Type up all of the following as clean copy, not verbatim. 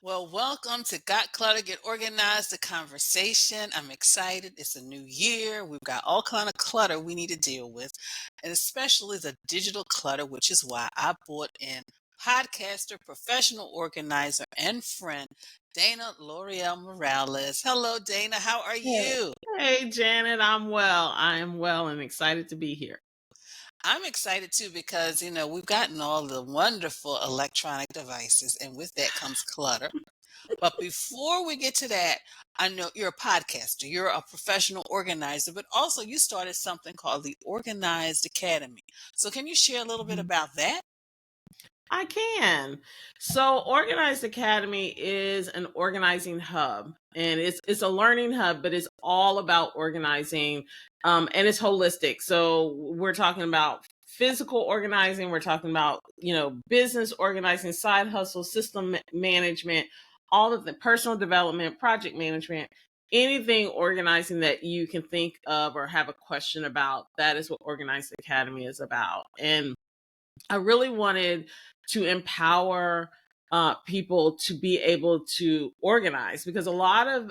Well, welcome to Got Clutter, Get Organized, the conversation. I'm excited. It's a new year. We've got all kind of clutter we need to deal with, and especially the digital clutter, which is why I brought in podcaster, professional organizer, and friend, Dana L'Oreal Morales. Hello, Dana. How are Hey, you? Hey, Janet, I'm well. I am well and excited to be here. I'm excited too because, we've gotten all the wonderful electronic devices, and with that comes clutter. But before we get to that, I know you're a podcaster, you're a professional organizer, but also you started something called the Organized Academy. So can you share a little bit Mhm. about that? I can. So, Organized Academy is an organizing hub, and it's a learning hub, but it's all about organizing, and it's holistic. So, we're talking about physical organizing, we're talking about business organizing, side hustle, management, all of the personal development, project management. Anything organizing that you can think of or have a question about, that is what Organized Academy is about. And I really wanted to empower people to be able to organize, because a lot of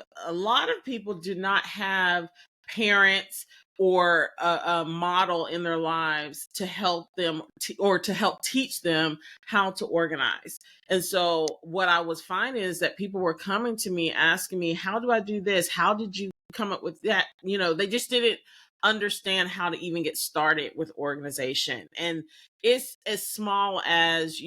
people do not have parents or a model in their lives to help them or to help teach them how to organize. And so what I was finding is that people were coming to me asking me, how do I do this? How did you come up with that? They just didn't understand how to even get started with organization. And it's as small as,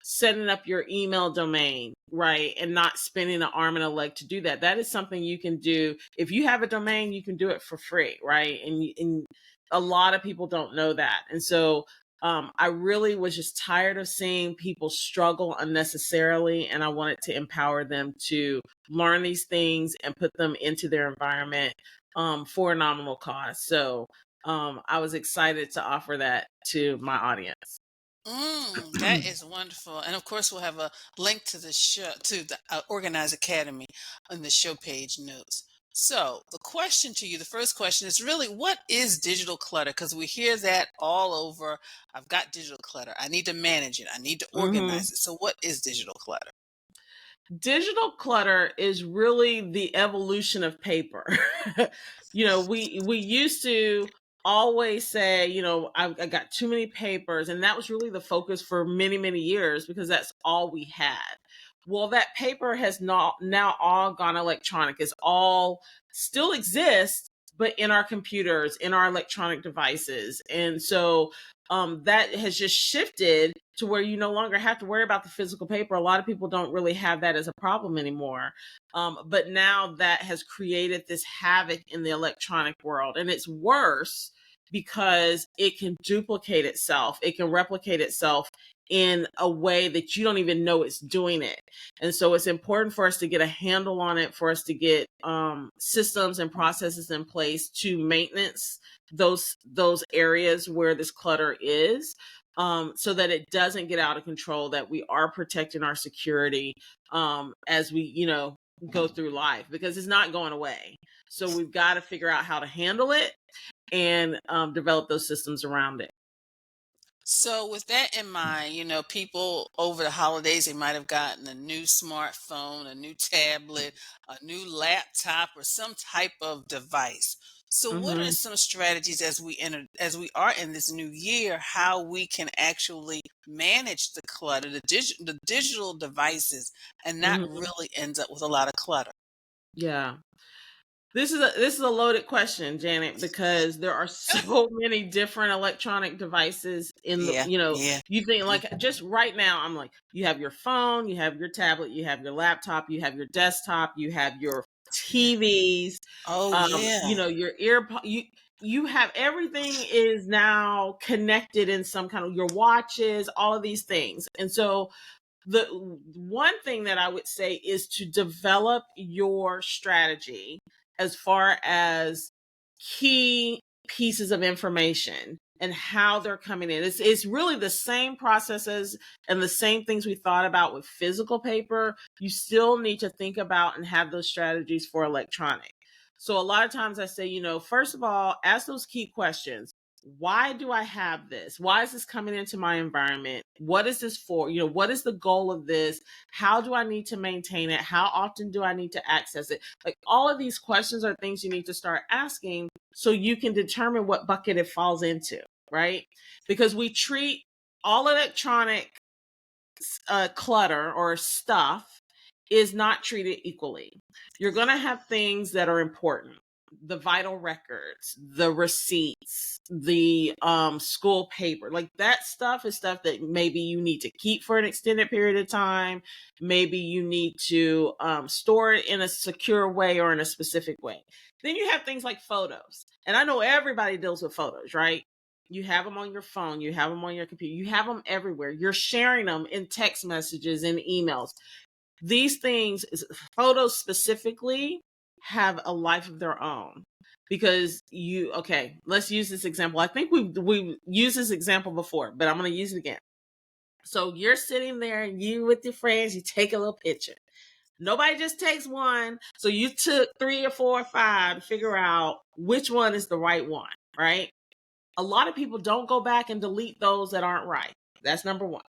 setting up your email domain, right? And not spending an arm and a leg to do that. That is something you can do. If you have a domain, you can do it for free, right? And a lot of people don't know that. And so I really was just tired of seeing people struggle unnecessarily. And I wanted to empower them to learn these things and put them into their environment for a nominal cost. So I was excited to offer that to my audience. That is wonderful. And of course, we'll have a link to the show, to the Organized Academy on the show page notes. So, the question to you, the first question is really, what is digital clutter? Because we hear that all over. I've got digital clutter. I need to manage it. I need to hmm organize it. So, what is digital clutter? Digital clutter is really the evolution of paper. We used to always say, I got too many papers, and that was really the focus for many, many years because that's all we had. Well, that paper has not now all gone electronic. It's all still exists, but in our computers, in our electronic devices. And so that has just shifted to where you no longer have to worry about the physical paper. A lot of people don't really have that as a problem anymore. But now that has created this havoc in the electronic world. And it's worse because it can duplicate itself, it can replicate itself in a way that you don't even know it's doing it. And so it's important for us to get a handle on it, for us to get systems and processes in place to maintenance those areas where this clutter is, so that it doesn't get out of control, that we are protecting our security as we, go through life, because it's not going away. So we've got to figure out how to handle it and develop those systems around it. So, with that in mind, people over the holidays, they might have gotten a new smartphone, a new tablet, a new laptop, or some type of device. So, what are hmm some strategies as we are in this new year, how we can actually manage the clutter, the digital devices, and not hmm really end up with a lot of clutter? Yeah. This is a loaded question, Janet, because there are so many different electronic devices in the, Yeah, yeah. you think, like, just right now, I'm like, you have your phone, you have your tablet, you have your laptop, you have your desktop, you have your TVs, Oh, yeah. your you have everything is now connected in some kind of, your watches, all of these things. And so the one thing that I would say is to develop your strategy as far as key pieces of information and how they're coming in. It's really the same processes and the same things we thought about with physical paper. You still need to think about and have those strategies for electronic. So a lot of times I say, first of all, ask those key questions. why do I have this? Why is this coming into my environment? What is this for? What is the goal of this? How do I need to maintain it? How often do I need to access it? Like, all of these questions are things you need to start asking so you can determine what bucket it falls into, right? Because we treat all electronic clutter or stuff is not treated equally. You're going to have things that are important: the vital records, the receipts, the school paper. Like, that stuff is stuff that maybe you need to keep for an extended period of time. Maybe you need to store it in a secure way or in a specific way. Then you have things like photos. And I know everybody deals with photos, right? You have them on your phone, you have them on your computer, you have them everywhere. You're sharing them in text messages and emails. These things, photos specifically, have a life of their own. Because let's use this example. I think we've used this example before, but I'm going to use it again. So you're sitting there, and you with your friends, you take a little picture. Nobody just takes one. So you took 3 or 4 or 5 to figure out which one is the right one, right? A lot of people don't go back and delete those that aren't right. That's number one.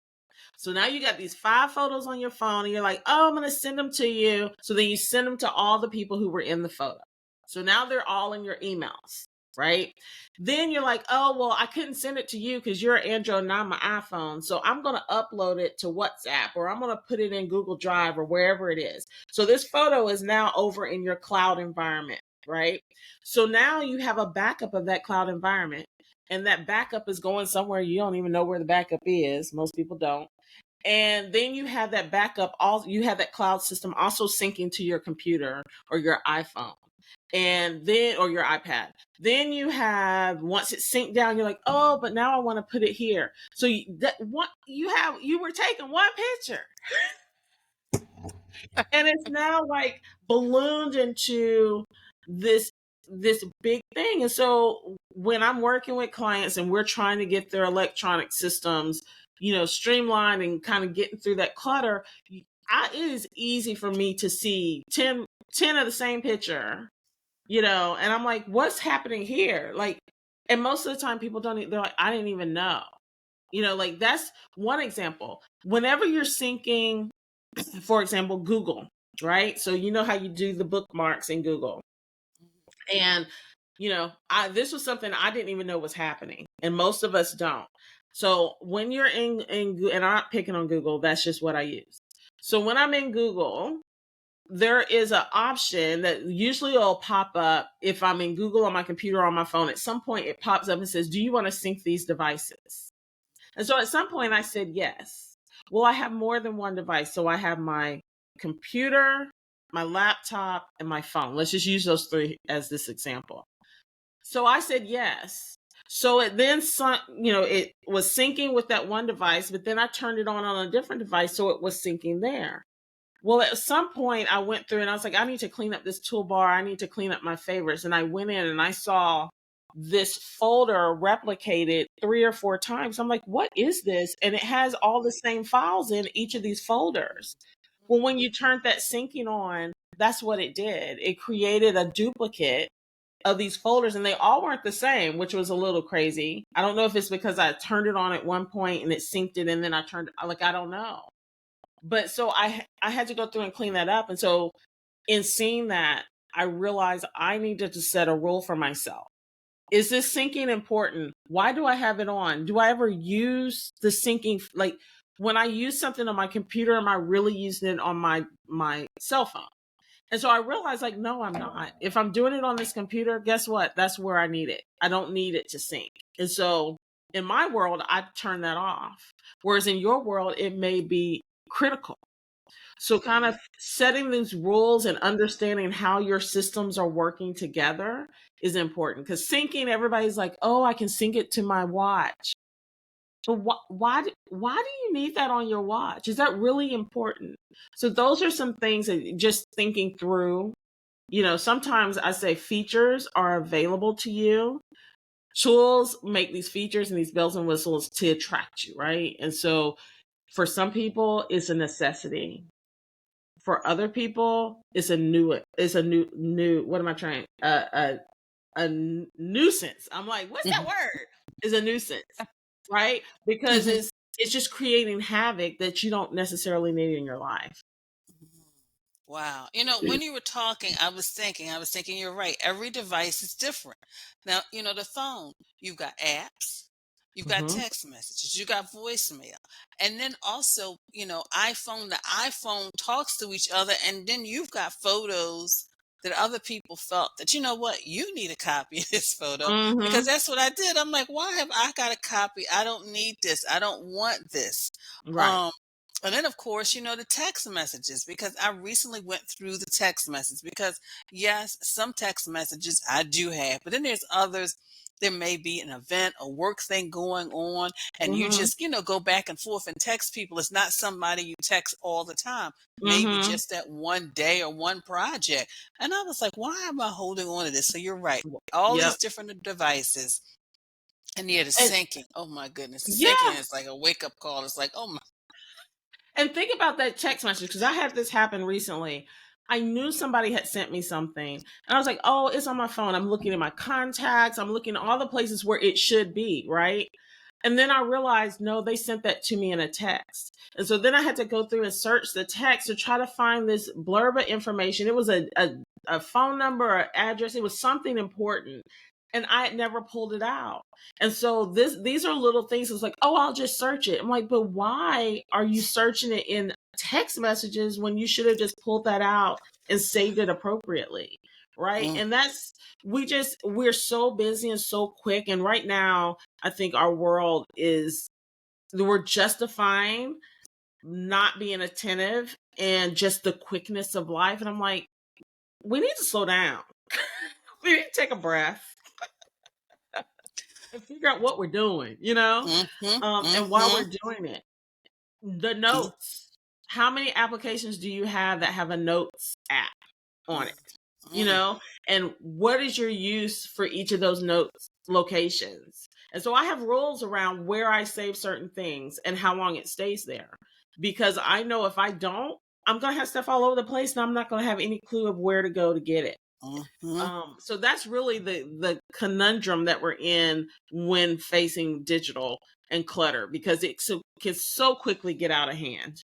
So now you got these 5 photos on your phone, and you're like, oh, I'm going to send them to you. So then you send them to all the people who were in the photo. So now they're all in your emails, right? Then you're like, oh, well, I couldn't send it to you because you're an Android and I'm an iPhone. So I'm going to upload it to WhatsApp, or I'm going to put it in Google Drive, or wherever it is. So this photo is now over in your cloud environment, right? So now you have a backup of that cloud environment. And that backup is going somewhere you don't even know where the backup is. Most people don't. And then you have that backup, you have that cloud system also syncing to your computer or your iPhone, and then, or your iPad. Then you have, once it's synced down, you're like, oh, but now I want to put it here. So you were taking one picture, and it's now like ballooned into this big thing. And so when I'm working with clients and we're trying to get their electronic systems, streamlined and kind of getting through that clutter, it is easy for me to see 10 of the same picture, and I'm like, what's happening here? Like, and most of the time people they're like, I didn't even know, like, that's one example. Whenever you're syncing, for example, Google, right? So you know how you do the bookmarks in Google. And, this was something I didn't even know was happening. And most of us don't. So when you're in and I'm not picking on Google, that's just what I use. So when I'm in Google, there is an option that usually will pop up if I'm in Google on my computer or on my phone. At some point, it pops up and says, do you want to sync these devices? And so at some point I said, yes. Well, I have more than one device. So I have my computer, my laptop, and my phone. Let's just use those 3 as this example. So I said, yes. So it then, it was syncing with that one device, but then I turned it on a different device. So it was syncing there. Well, at some point I went through and I was like, I need to clean up this toolbar. I need to clean up my favorites. And I went in and I saw this folder replicated 3 or 4 times. I'm like, what is this? And it has all the same files in each of these folders. Well, when you turned that syncing on, that's what it did. It created a duplicate of these folders, and they all weren't the same, which was a little crazy. I don't know if it's because I turned it on at one point and it synced it, and then I I don't know. But so I had to go through and clean that up. And so in seeing that, I realized I needed to set a rule for myself. Is this syncing important? Why do I have it on? Do I ever use the syncing? Like, when I use something on my computer, am I really using it on my cell phone? And so I realized, like, no, I'm not. If I'm doing it on this computer, guess what? That's where I need it. I don't need it to sync. And so in my world, I turn that off. Whereas in your world, it may be critical. So kind of setting these rules and understanding how your systems are working together is important, because syncing, everybody's like, oh, I can sync it to my watch. But why do you need that on your watch? Is that really important? So those are some things that just thinking through, sometimes I say features are available to you. Tools make these features and these bells and whistles to attract you, right? And so for some people, it's a necessity. For other people, it's a new, what am I trying? A nuisance. I'm like, what's that word? is a nuisance, right? Because Mhm. it's just creating havoc that you don't necessarily need in your life. Wow. When you were talking, I was thinking you're right. Every device is different. Now, the phone, you've got apps, you've got Hmm. text messages, you got voicemail. And then also, the iPhone talks to each other. And then you've got photos that other people felt that, you know what, you need a copy of this photo because Hmm. that's what I did. I'm like, why have I got a copy? I don't need this. I don't want this. Right. Um, and then, of course, the text messages, because I recently went through the text messages because, yes, some text messages I do have, but then there's others. There may be an event, a work thing going on, and you Hmm. just, go back and forth and text people. It's not somebody you text all the time, maybe Hmm. just that one day or one project. And I was like, why am I holding on to this? So you're right. All Yep. these different devices. And yeah, the And syncing. Oh my goodness. The yeah. syncing is like a wake up call. It's like, oh my. And think about that text message because I had this happen recently. I knew somebody had sent me something, and I was like, "Oh, it's on my phone." I'm looking at my contacts. I'm looking at all the places where it should be, right? And then I realized, no, they sent that to me in a text. And so then I had to go through and search the text to try to find this blurb of information. It was a phone number or address. It was something important. And I had never pulled it out. And so these are little things. It's like, oh, I'll just search it. I'm like, but why are you searching it in text messages when you should have just pulled that out and saved it appropriately? Right. Mm, And we're so busy and so quick. And right now, I think our world we're justifying not being attentive and just the quickness of life. And I'm like, we need to slow down. We need to take a breath and figure out what we're doing, mhm, and why mhm. we're doing it. The notes. How many applications do you have that have a notes app on it? You Mhm, know, and what is your use for each of those notes locations? And so I have rules around where I save certain things and how long it stays there. Because I know if I don't, I'm going to have stuff all over the place and I'm not going to have any clue of where to go to get it. mhm, So that's really the conundrum that we're in when facing digital and clutter because can so quickly get out of hand.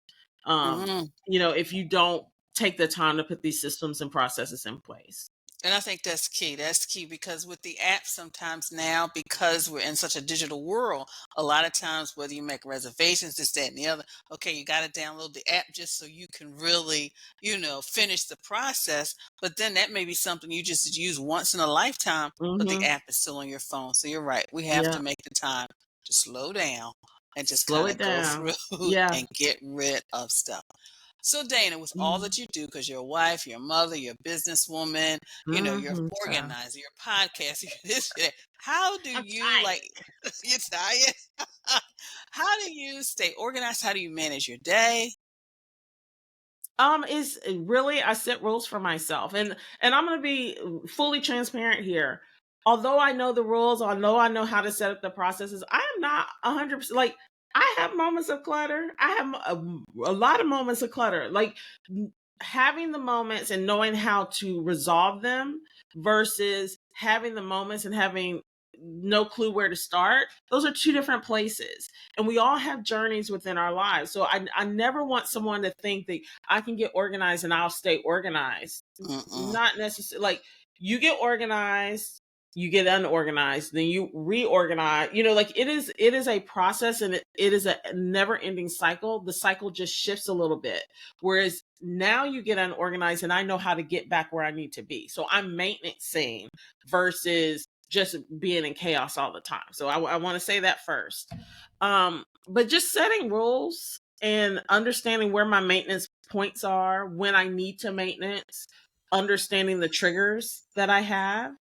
mhm. If you don't take the time to put these systems and processes in place. And I think that's key. That's key because with the app, sometimes now, because we're in such a digital world, a lot of times, whether you make reservations, this, that, and the other, okay, you got to download the app just so you can really, finish the process. But then that may be something you just use once in a lifetime, but the Hmm. app is still on your phone. So you're right. We have to Yeah. make the time to slow down and just Slow kind of it go down. through Yeah. and get rid of stuff. So Dana, with all that you do, because you're a wife, you're a mother, you're a businesswoman, you're Mm-hmm. organizer, you're a podcaster, you're this, you're that. How do I'm you tired. you're tired? How do you stay organized? How do you manage your day? Is really I set rules for myself, and I'm gonna be fully transparent here. Although I know the rules, although I know how to set up the processes, I am not 100% like I have moments of clutter. I have a lot of moments of clutter. Like having the moments and knowing how to resolve them versus having the moments and having no clue where to start. Those are two different places. And we all have journeys within our lives. So I never want someone to think that I can get organized and I'll stay organized. Mm-mm, Not necessarily. Like you get organized, you get unorganized, then you reorganize. Like it is a process and it is a never ending cycle. The cycle just shifts a little bit. Whereas now you get unorganized and I know how to get back where I need to be. So I'm maintaining versus just being in chaos all the time. So I want to say that first. But just setting rules and understanding where my maintenance points are, when I need to maintenance, understanding the triggers that I have.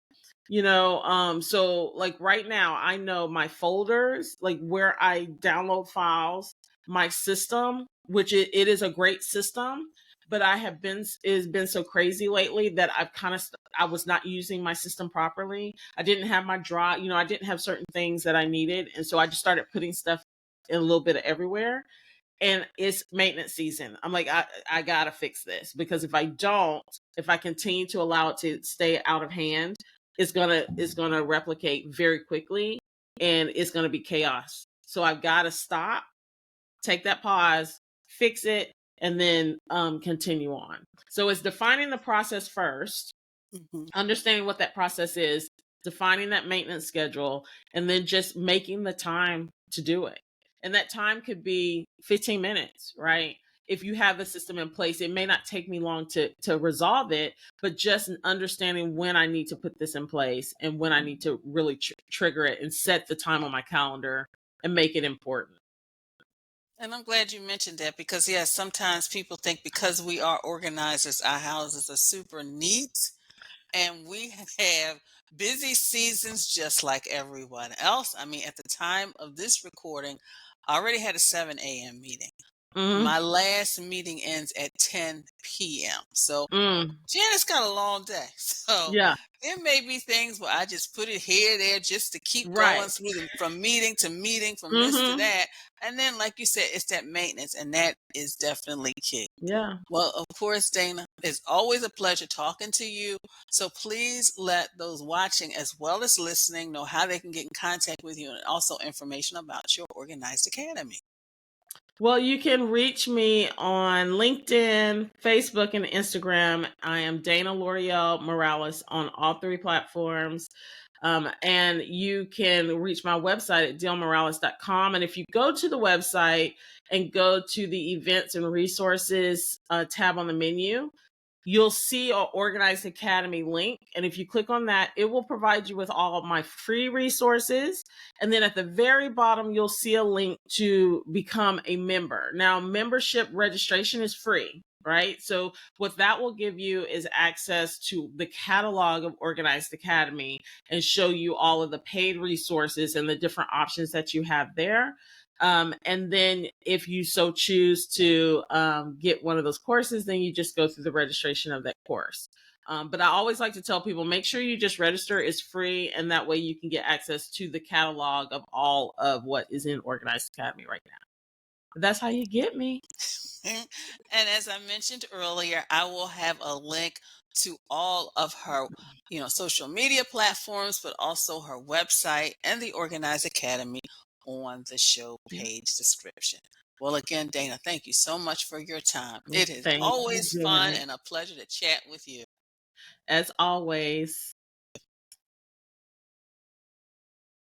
So like right now I know my folders, like where I download files, my system, which it is a great system, but it's been so crazy lately that I was not using my system properly. I didn't have my drive, I didn't have certain things that I needed, and so I just started putting stuff in a little bit of everywhere. And it's maintenance season. I'm like, I gotta fix this because if I continue to allow it to stay out of hand, it's gonna replicate very quickly. and it's going to be chaos. So I've got to stop, take that pause, fix it, and then continue on. So it's defining the process first, Mhm. understanding what that process is, defining that maintenance schedule, and then just making the time to do it. And that time could be 15 minutes, right? If you have a system in place, it may not take me long to resolve it, but just understanding when I need to put this in place and when I need to really trigger it and set the time on my calendar and make it important. And I'm glad you mentioned that because, yes, sometimes people think because we are organizers, our houses are super neat. And we have busy seasons just like everyone else. I mean, at the time of this recording, I already had a 7 a.m. meeting. Mm-hmm. My last meeting ends at 10 p.m. So Mm, Janet's got a long day. So yeah, there may be things where I just put it here, there, just to keep going right. through from meeting to meeting, from this to Mm-hmm. that. And then, like you said, it's that maintenance, and that is definitely key. Yeah. Well, of course, Dana, it's always a pleasure talking to you. So please let those watching as well as listening know how they can get in contact with you and also information about your Organized Academy. Well, you can reach me on LinkedIn, Facebook, and Instagram. I am Dana LaRieal Morales on all three platforms. And you can reach my website at dlmorales.com. And if you go to the website and go to the events and resources tab on the menu, you'll see our Organized Academy link. And if you click on that, it will provide you with all of my free resources. And then at the very bottom, you'll see a link to become a member. Now, membership registration is free, right? So what that will give you is access to the catalog of Organized Academy and show you all of the paid resources and the different options that you have there. And then if you so choose to get one of those courses, then you just go through the registration of that course. But I always like to tell people, make sure you just register. It's free. And that way you can get access to the catalog of all of what is in Organized Academy right now. But that's how you get me. And as I mentioned earlier, I will have a link to all of her, social media platforms, but also her website and the Organized Academy on the show Yeah. page description. Well, again, Dana, thank you so much for your time. It is Thank you, always fun Janet. and a pleasure to chat with you. As always.